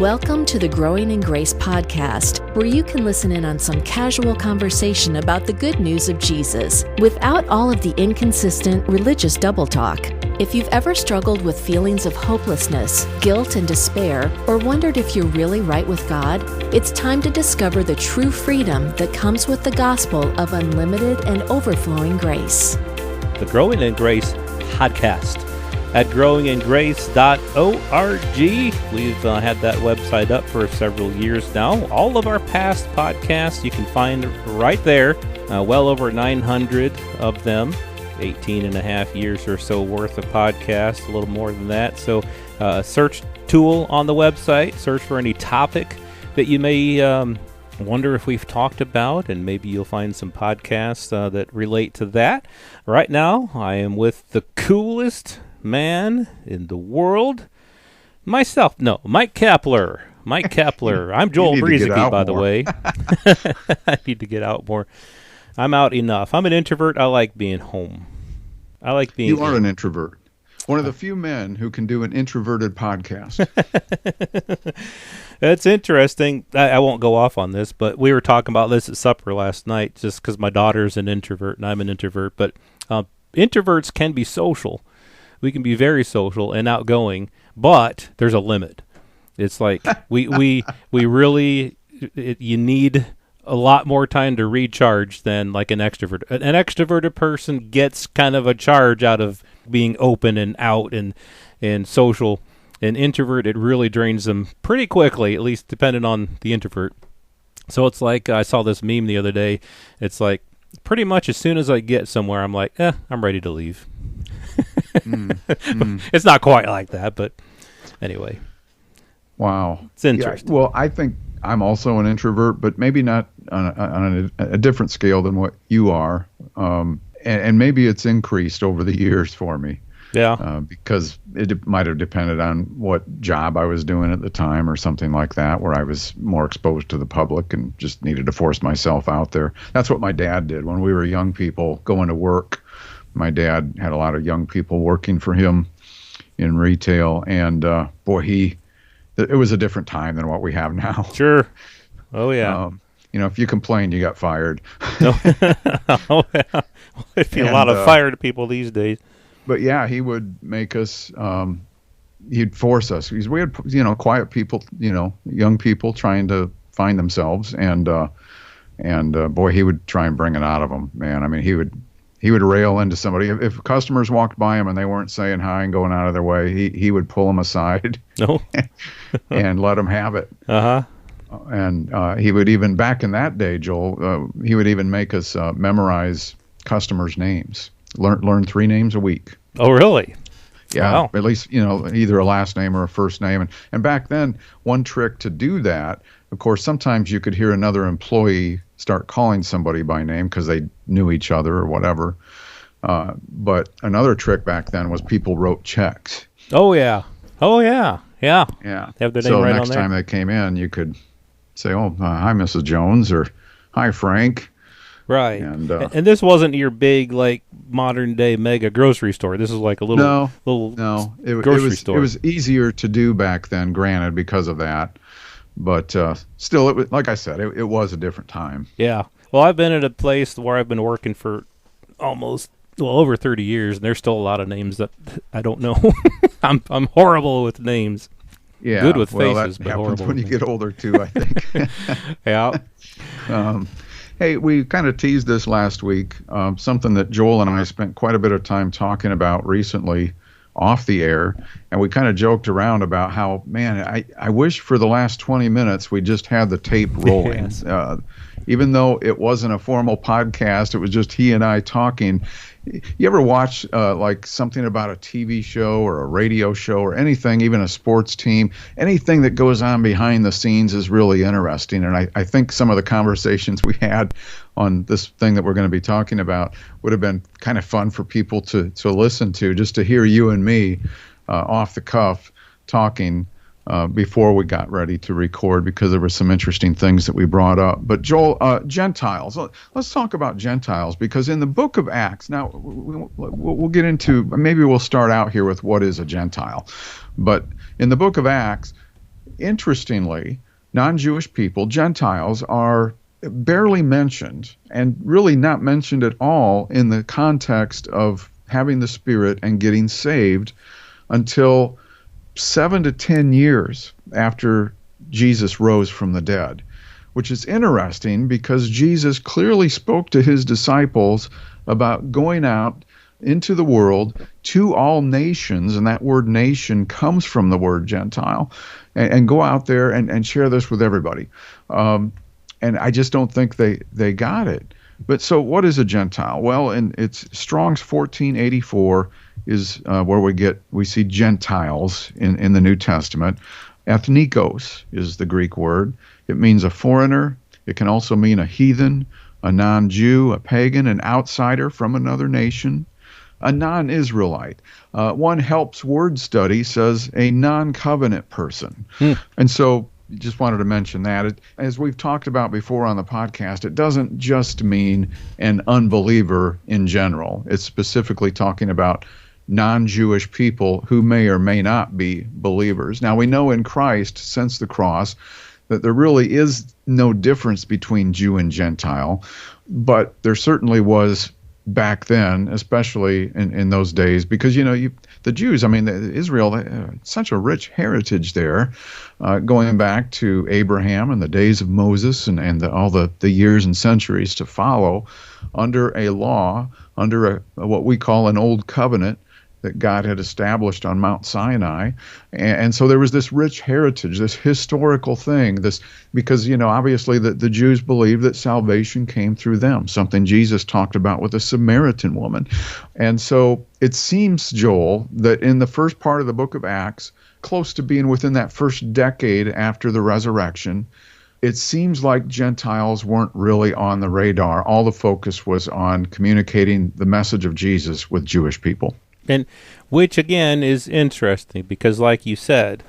Welcome to the Growing in Grace podcast, where you can listen in on some casual conversation about the good news of Jesus without all of the inconsistent religious double talk. If you've ever struggled with feelings of hopelessness, guilt, and despair, or wondered if you're really right with God, it's time to discover the true freedom that comes with the gospel of unlimited and overflowing grace. The Growing in Grace podcast at growingingrace.org. We've had that website up for several years now. All of our past podcasts you can find right there, well over 900 of them, 18 and a half years or so worth of podcasts, a little more than that. So search tool on the website, search for any topic that you may wonder if we've talked about, and maybe you'll find some podcasts that relate to that. Right now, I am with the coolest man in the world, Mike Kapler. Mike Kapler. I'm Joel Brueseke, by the way. I need to get out more. I'm out enough. I'm an introvert. I like being home. I like being. You are an introvert. One of the few men who can do an introverted podcast. That's interesting. I won't go off on this, but we were talking about this at supper last night, just because my daughter's an introvert and I'm an introvert. But introverts can be social. We can be very social and outgoing, but there's a limit. It's like we really you need a lot more time to recharge than like an extrovert. An extroverted person gets kind of a charge out of being open and out and social. An introvert, it really drains them pretty quickly, at least depending on the introvert. So it's like I saw this meme the other day. It's like pretty much as soon as I get somewhere, I'm like, I'm ready to leave. It's not quite like that, but anyway. Wow. It's interesting. Yeah, well, I think I'm also an introvert, but maybe not on a different scale than what you are. And maybe it's increased over the years for me. Yeah. Because it might have depended on what job I was doing at the time or something like that, where I was more exposed to the public and just needed to force myself out there. That's what my dad did when we were young people going to work. My dad had a lot of young people working for him in retail, and it was a different time than what we have now. Sure. Oh, yeah. If you complained, you got fired. Oh, yeah. There'd be a lot of fired people these days. But yeah, he would make us, he'd force us. Because we had, quiet people, young people trying to find themselves. And boy, he would try and bring it out of them, man. I mean, he would rail into somebody. If customers walked by him and they weren't saying hi and going out of their way, he would pull them aside and let them have it. Uh-huh. And he would even, back in that day, Joel, he would even make us memorize customers' names. Learn 3 names a week. Oh, really? Yeah, wow. At least, either a last name or a first name. And back then, one trick to do that, of course, sometimes you could hear another employee start calling somebody by name because they knew each other or whatever. But another trick back then was people wrote checks. Oh, yeah. Yeah. Have their name so right next on there. time they came in, you could say, hi, Mrs. Jones, or hi, Frank. Right. And this wasn't your big, like, modern-day mega grocery store. This is like a little grocery store. It was easier to do back then, granted, because of that. But still, it was, like I said, it was a different time. Yeah. Well, I've been at a place where I've been working for over 30 years, and there's still a lot of names that I don't know. I'm horrible with names. Yeah. Good with faces, that but happens horrible when you get older, too, I think. Yeah. Hey, we kind of teased this last week, something that Joel and I spent quite a bit of time talking about recently off the air, and we kind of joked around about how, man, I wish for the last 20 minutes we just had the tape rolling. Yes. Even though it wasn't a formal podcast, it was just he and I talking. You ever watch like something about a TV show or a radio show or anything, even a sports team? Anything that goes on behind the scenes is really interesting. And I think some of the conversations we had on this thing that we're going to be talking about would have been kind of fun for people to listen to, just to hear you and me off the cuff talking before we got ready to record, because there were some interesting things that we brought up. But Joel, Gentiles, let's talk about Gentiles, because in the book of Acts, now we'll get into, maybe we'll start out here with what is a Gentile. But in the book of Acts, interestingly, non-Jewish people, Gentiles, are barely mentioned, and really not mentioned at all in the context of having the Spirit and getting saved until 7 to 10 years after Jesus rose from the dead, which is interesting because Jesus clearly spoke to his disciples about going out into the world to all nations, and that word nation comes from the word Gentile, and go out there and share this with everybody. And I just don't think they got it. But so what is a Gentile? Well, it's Strong's 1484 is where we see Gentiles in the New Testament. Ethnikos is the Greek word. It means a foreigner. It can also mean a heathen, a non-Jew, a pagan, an outsider from another nation, a non-Israelite. One Helps Word Study says a non-covenant person. And so just wanted to mention that. As we've talked about before on the podcast, it doesn't just mean an unbeliever in general. It's specifically talking about non-Jewish people who may or may not be believers. Now, we know in Christ, since the cross, that there really is no difference between Jew and Gentile, but there certainly was back then, especially in those days, because, the Jews, Israel, such a rich heritage there, going back to Abraham and the days of Moses and all the years and centuries to follow under a law, under what we call an old covenant that God had established on Mount Sinai. And so there was this rich heritage, this historical thing, because, obviously the Jews believed that salvation came through them, something Jesus talked about with the Samaritan woman. And so it seems, Joel, that in the first part of the book of Acts, close to being within that first decade after the resurrection, it seems like Gentiles weren't really on the radar. All the focus was on communicating the message of Jesus with Jewish people. And which, again, is interesting because, like you said,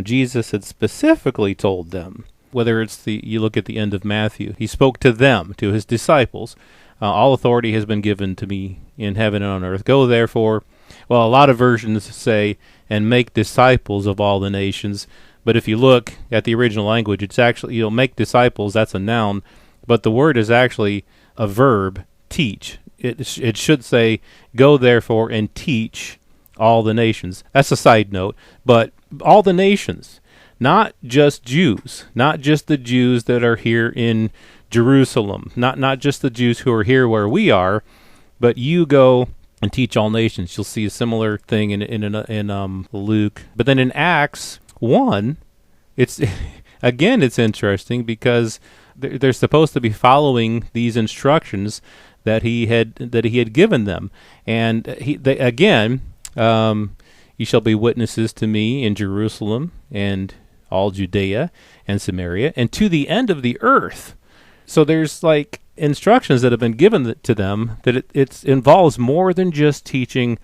Jesus had specifically told them, whether it's you look at the end of Matthew, he spoke to them, to his disciples, all authority has been given to me in heaven and on earth. Go therefore, well, a lot of versions say, and make disciples of all the nations. But if you look at the original language, it's actually, make disciples, that's a noun, but the word is actually a verb, teach. It should say, go therefore and teach all the nations. That's a side note, but all the nations, not just Jews, not just the Jews that are here in Jerusalem, not just the Jews who are here where we are, but you go and teach all nations. You'll see a similar thing in Luke. But then in Acts 1, it's interesting because they're supposed to be following these instructions that he had given them, and you shall be witnesses to me in Jerusalem and all Judea and Samaria and to the end of the earth. So there's instructions that have been given to them that it involves more than just teaching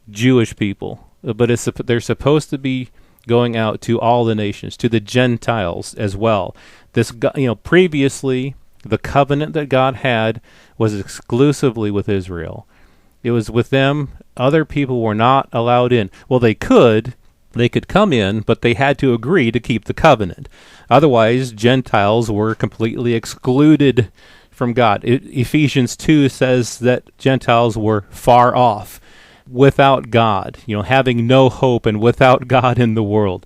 Jewish people, but they're supposed to be going out to all the nations, to the Gentiles as well. This, previously, the covenant that God had was exclusively with Israel. It was with them. Other people were not allowed in. Well, they could come in, but they had to agree to keep the covenant. Otherwise, Gentiles were completely excluded from God. Ephesians 2 says that Gentiles were far off, without God, having no hope and without God in the world.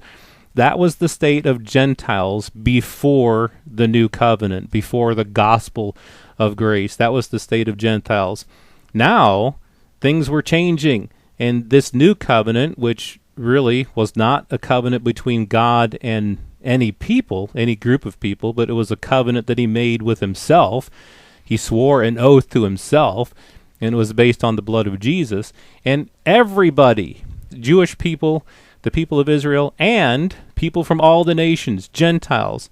That was the state of Gentiles before the new covenant, before the gospel of grace. That was the state of Gentiles. Now, things were changing, and this new covenant, which really was not a covenant between God and any people, any group of people, but it was a covenant that he made with himself. He swore an oath to himself, and it was based on the blood of Jesus. And everybody, Jewish people, the people of Israel, and people from all the nations, Gentiles,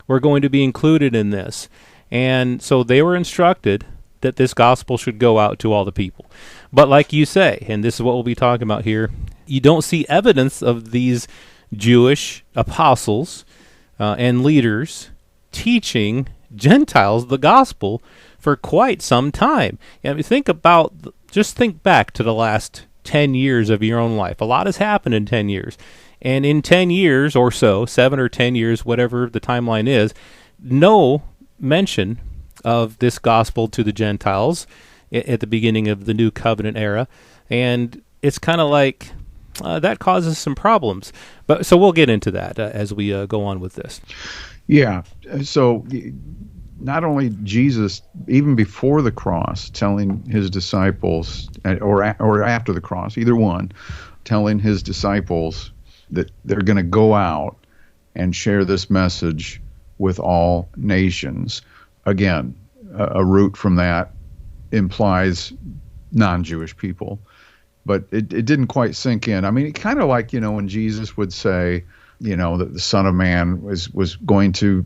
were going to be included in this. And so they were instructed that this gospel should go out to all the people. But like you say, and this is what we'll be talking about here, you don't see evidence of these Jewish apostles and leaders teaching Gentiles the gospel for quite some time. Think back to the last 10 years of your own life. A lot has happened in 10 years. And in 10 years or so, 7 or 10 years, whatever the timeline is, no mention of this gospel to the Gentiles at the beginning of the New Covenant era. And it's kind of like that causes some problems. But so we'll get into that as we go on with this. Yeah. So not only Jesus, even before the cross, telling his disciples, or after the cross, either one, telling his disciples that they're going to go out and share this message with all nations. Again, a root from that implies non-Jewish people, but it didn't quite sink in. I mean, it kind of like, when Jesus would say, that the Son of Man was going to,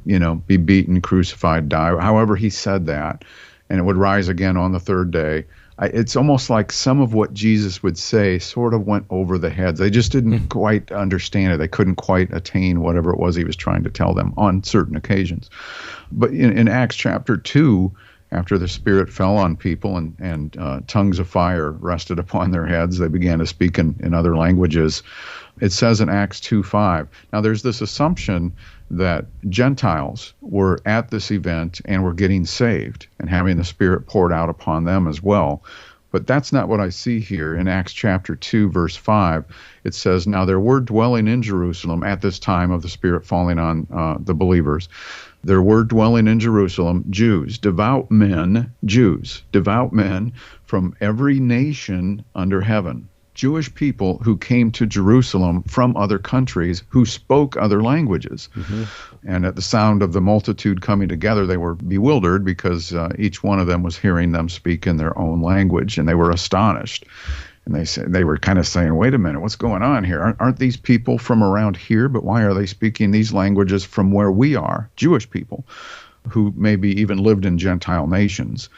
be beaten, crucified, die, however he said that, and it would rise again on the third day. It's almost like some of what Jesus would say sort of went over the heads. They just didn't quite understand it. They couldn't quite attain whatever it was he was trying to tell them on certain occasions. But in Acts chapter 2, after the Spirit fell on people and tongues of fire rested upon their heads, they began to speak in other languages. It says in Acts 2:5. Now there's this assumption that Gentiles were at this event and were getting saved and having the Spirit poured out upon them as well. But that's not what I see here. In Acts chapter 2, verse 5, it says, "Now there were dwelling in Jerusalem at this time of the Spirit falling on the believers. There were dwelling in Jerusalem devout men from every nation under heaven." Jewish people who came to Jerusalem from other countries who spoke other languages. Mm-hmm. And at the sound of the multitude coming together, they were bewildered because each one of them was hearing them speak in their own language, and they were astonished. And they were kind of saying, wait a minute, what's going on here? Aren't these people from around here? But why are they speaking these languages from where we are, Jewish people, who maybe even lived in Gentile nations?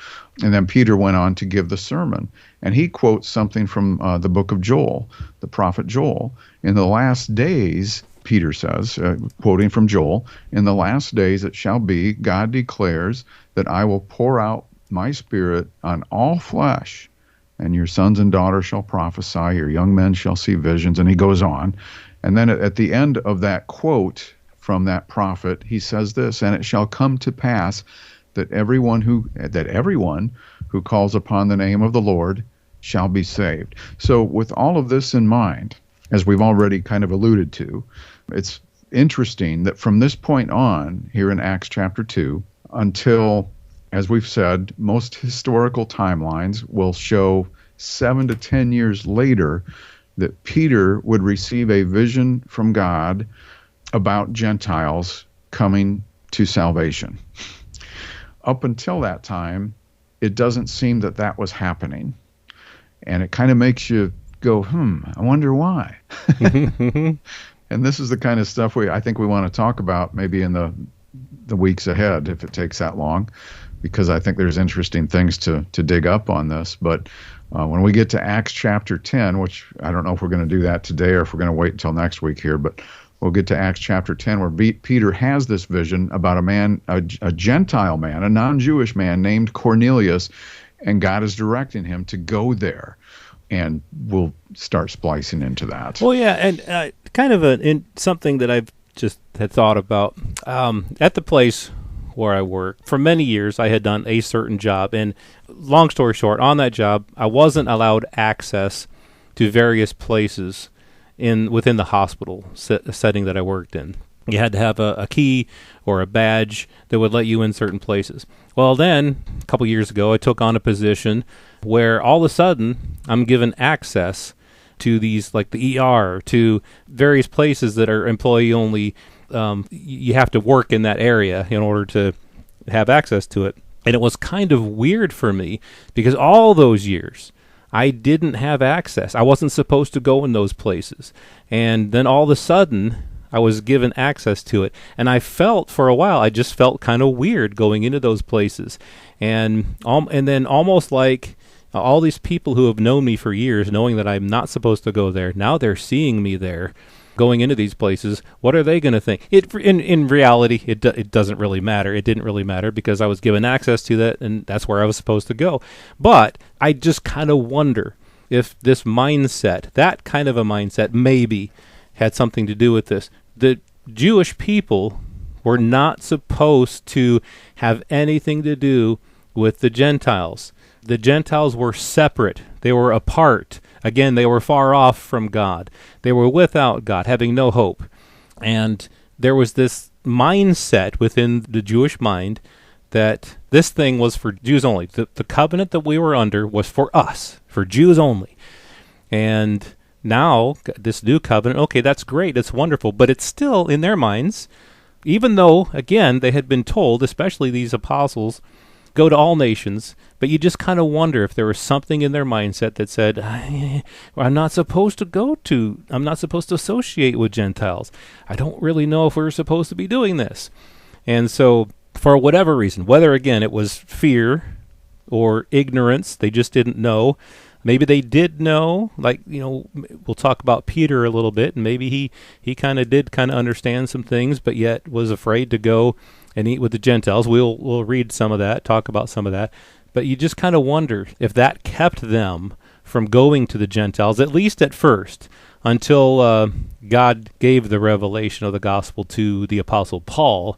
And then Peter went on to give the sermon. And he quotes something from the book of Joel, the prophet Joel. In the last days, Peter says, quoting from Joel, "In the last days it shall be, God declares, that I will pour out my Spirit on all flesh, and your sons and daughters shall prophesy, your young men shall see visions." And he goes on. And then at the end of that quote from that prophet, he says this, "And it shall come to pass that everyone who calls upon the name of the Lord shall be saved." So with all of this in mind, as we've already kind of alluded to, it's interesting that from this point on, here in Acts chapter 2, until, as we've said, most historical timelines will show 7 to 10 years later that Peter would receive a vision from God about Gentiles coming to salvation. Up until that time, it doesn't seem that that was happening. And it kind of makes you go, I wonder why. And this is the kind of stuff I think we want to talk about maybe in the weeks ahead, if it takes that long, because I think there's interesting things to dig up on this. But when we get to Acts chapter 10, which I don't know if we're going to do that today or if we're going to wait until next week here, but we'll get to Acts chapter 10, where Peter has this vision about a Gentile man, a non-Jewish man named Cornelius, and God is directing him to go there. And we'll start splicing into that. Well, yeah, and kind of something that I've just had thought about. At the place where I work, for many years I had done a certain job, and long story short, on that job, I wasn't allowed access to various places within the hospital setting that I worked in. You had to have a key or a badge that would let you in certain places. Well, then, a couple years ago, I took on a position where all of a sudden I'm given access to these, like the ER, to various places that are employee only. You have to work in that area in order to have access to it. And it was kind of weird for me because all those years I didn't have access. I wasn't supposed to go in those places. And then all of a sudden I was given access to it. And I felt for a while, I just felt kind of weird going into those places. And then almost like all these people who have known me for years, knowing that I'm not supposed to go there, now they're seeing me there, going into these places. What are they going to think? In reality, it doesn't really matter. It didn't really matter because I was given access to that, and that's where I was supposed to go. But I just kind of wonder if this mindset, that kind of a mindset, maybe had something to do with this. The Jewish people were not supposed to have anything to do with the Gentiles. The Gentiles were separate. They were apart. Again, they were far off from God. They were without God, having no hope. And there was this mindset within the Jewish mind that this thing was for Jews only. The covenant that we were under was for us, for Jews only. And now, this new covenant, okay, that's great, it's wonderful, but it's still in their minds, even though, again, they had been told, especially these apostles, go to all nations, but you just kind of wonder if there was something in their mindset that said, I'm not supposed to associate with Gentiles. I don't really know if we're supposed to be doing this. And so, for whatever reason, whether, again, it was fear or ignorance, they just didn't know. Maybe they did know, like, we'll talk about Peter a little bit, and maybe he kind of did understand some things, but yet was afraid to go and eat with the Gentiles. We'll read some of that, talk about some of that. But you just kind of wonder if that kept them from going to the Gentiles, at least at first, until God gave the revelation of the gospel to the Apostle Paul.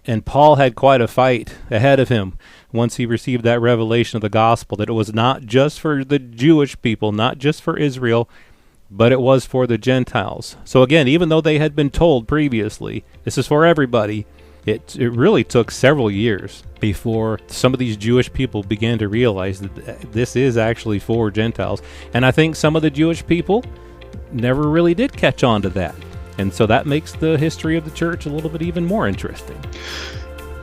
And Paul had quite a fight ahead of him once he received that revelation of the gospel, that it was not just for the Jewish people, not just for Israel, but it was for the Gentiles. So again, even though they had been told previously, this is for everybody, it really took several years before some of these Jewish people began to realize that this is actually for Gentiles. And I think some of the Jewish people never really did catch on to that. And so that makes the history of the church a little bit even more interesting.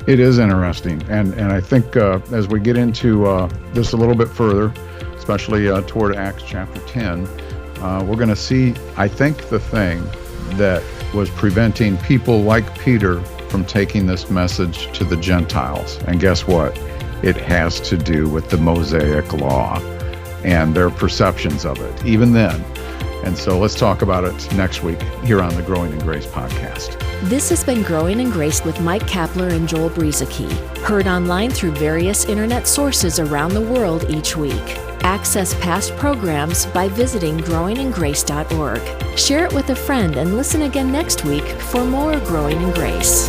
It is interesting. And I think as we get into this a little bit further, especially toward Acts chapter 10, we're going to see, I think, the thing that was preventing people like Peter from taking this message to the Gentiles. And guess what? It has to do with the Mosaic law and their perceptions of it, even then. And so let's talk about it next week here on the Growing in Grace podcast. This has been Growing in Grace with Mike Kapler and Joel Brueseke, heard online through various internet sources around the world each week. Access past programs by visiting growingingrace.org. Share it with a friend and listen again next week for more Growing in Grace.